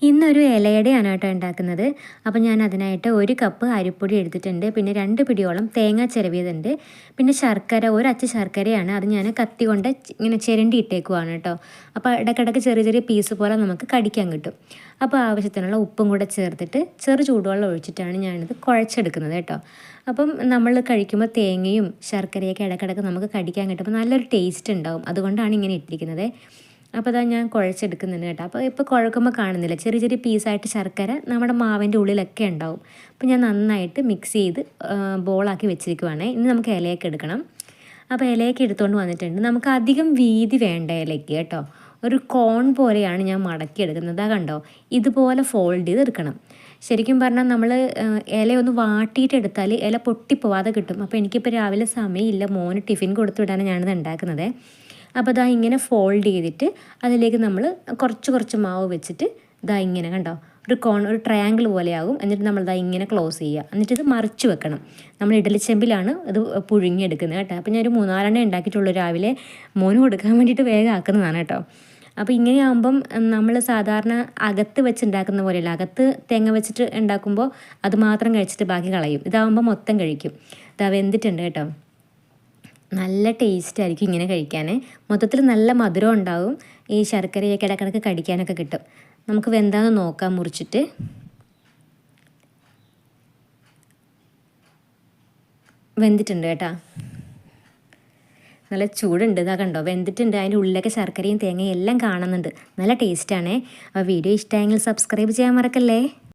ഇന്നൊരു ഇലയടയാണ് കേട്ടോ ഉണ്ടാക്കുന്നത്. അപ്പോൾ ഞാൻ അതിനായിട്ട് 1 കപ്പ് അരിപ്പൊടി എടുത്തിട്ടുണ്ട്. പിന്നെ 2 പിടിയോളം തേങ്ങ ചിരവിയതുണ്ട്. പിന്നെ ശർക്കര, ഒരച്ച് ശർക്കരയാണ്. അത് ഞാൻ കത്തി കൊണ്ട് ഇങ്ങനെ ചിരണ്ടി ഇട്ടേക്കുവാണ് കേട്ടോ. അപ്പോൾ ഇടയ്ക്കിടയ്ക്ക് ചെറിയ ചെറിയ പീസ് പോലെ നമുക്ക് കടിക്കാൻ കിട്ടും. അപ്പോൾ ആവശ്യത്തിനുള്ള ഉപ്പും കൂടെ ചേർത്തിട്ട് ചെറു ചൂടുവെള്ളം ഒഴിച്ചിട്ടാണ് ഞാനിത് കുഴച്ചെടുക്കുന്നത് കേട്ടോ. അപ്പം നമ്മൾ കഴിക്കുമ്പോൾ തേങ്ങയും ശർക്കരയൊക്കെ ഇടയ്ക്കിടയ്ക്ക് നമുക്ക് കടിക്കാൻ കിട്ടുമ്പോൾ നല്ലൊരു ടേസ്റ്റ് ഉണ്ടാവും. അതുകൊണ്ടാണ് ഇങ്ങനെ ഇട്ടിരിക്കുന്നത്. അപ്പോൾ അതാ ഞാൻ കുഴച്ചെടുക്കുന്നുണ്ട് കേട്ടോ. അപ്പോൾ ഇപ്പോൾ കുഴക്കുമ്പോൾ കാണുന്നില്ല, ചെറിയ ചെറിയ പീസായിട്ട് ശർക്കര നമ്മുടെ മാവിൻ്റെ ഉള്ളിലൊക്കെ ഉണ്ടാവും. അപ്പോൾ ഞാൻ നന്നായിട്ട് മിക്സ് ചെയ്ത് ബോളാക്കി വെച്ചിരിക്കുവാണ്. ഇനി നമുക്ക് ഇലയൊക്കെ എടുക്കണം. അപ്പോൾ ഇലയൊക്കെ എടുത്തുകൊണ്ട് വന്നിട്ടുണ്ട്. നമുക്ക് അധികം വീതി വേണ്ട ഇലയ്ക്ക് കേട്ടോ. ഒരു കോൺ പോലെയാണ് ഞാൻ മടക്കിയെടുക്കുന്നത്. കണ്ടോ, ഇതുപോലെ ഫോൾഡ് ചെയ്ത് എടുക്കണം. ശരിക്കും പറഞ്ഞാൽ നമ്മൾ ഇലയൊന്ന് വാട്ടിയിട്ടെടുത്താൽ ഇല പൊട്ടിപ്പോവാതെ കിട്ടും. അപ്പോൾ എനിക്കിപ്പോൾ രാവിലെ സമയമില്ല, മോന് ടിഫിൻ കൊടുത്തു വിടാനാണ് ഞാനിത് ഉണ്ടാക്കുന്നത്. അപ്പോൾ ഇതാ ഇങ്ങനെ ഫോൾഡ് ചെയ്തിട്ട് അതിലേക്ക് നമ്മൾ കുറച്ച് കുറച്ച് മാവ് വെച്ചിട്ട് ഇതാ ഇങ്ങനെ കണ്ടോ ഒരു ട്രയാങ്കിൾ പോലെയാകും. എന്നിട്ട് നമ്മൾ ഇതാ ഇങ്ങനെ ക്ലോസ് ചെയ്യുക. എന്നിട്ട് ഇത് മറിച്ച് വെക്കണം. നമ്മൾ ഇഡലിച്ചെമ്പിലാണ് ഇത് പുഴുങ്ങിയെടുക്കുന്നത് കേട്ടോ. അപ്പോൾ ഞാനൊരു 3-4 ഉണ്ടാക്കിയിട്ടുള്ളൂ. രാവിലെ മോന് കൊടുക്കാൻ വേണ്ടിയിട്ട് വേഗം ആക്കുന്നതാണ് കേട്ടോ. അപ്പോൾ ഇങ്ങനെയാകുമ്പം നമ്മൾ സാധാരണ അകത്ത് വെച്ചുണ്ടാക്കുന്ന പോലെയല്ല. അകത്ത് തേങ്ങ വെച്ചിട്ട് ഉണ്ടാക്കുമ്പോൾ അത് മാത്രം കഴിച്ചിട്ട് ബാക്കി കളയും. ഇതാകുമ്പോൾ മൊത്തം കഴിക്കും. ഇതാ വെന്തിട്ടുണ്ട് കേട്ടോ. നല്ല ടേസ്റ്റ് ആയിരിക്കും ഇങ്ങനെ കഴിക്കാൻ. മൊത്തത്തിൽ നല്ല മധുരം ഉണ്ടാവും. ഈ ശർക്കരയൊക്കെ ഇടയ്ക്കിടയ്ക്ക് കടിക്കാനൊക്കെ കിട്ടും. നമുക്ക് വെന്താന്ന് നോക്കാം മുറിച്ചിട്ട്. വെന്തിട്ടുണ്ട് കേട്ടോ. നല്ല ചൂടുണ്ട്. ഇതാ കണ്ടോ, വെന്തിട്ടുണ്ട്. അതിൻ്റെ ഉള്ളിലൊക്കെ ശർക്കരയും തേങ്ങയും എല്ലാം കാണുന്നുണ്ട്. നല്ല ടേസ്റ്റാണേ. അപ്പോൾ വീഡിയോ ഇഷ്ടമായെങ്കിൽ സബ്സ്ക്രൈബ് ചെയ്യാൻ മറക്കല്ലേ.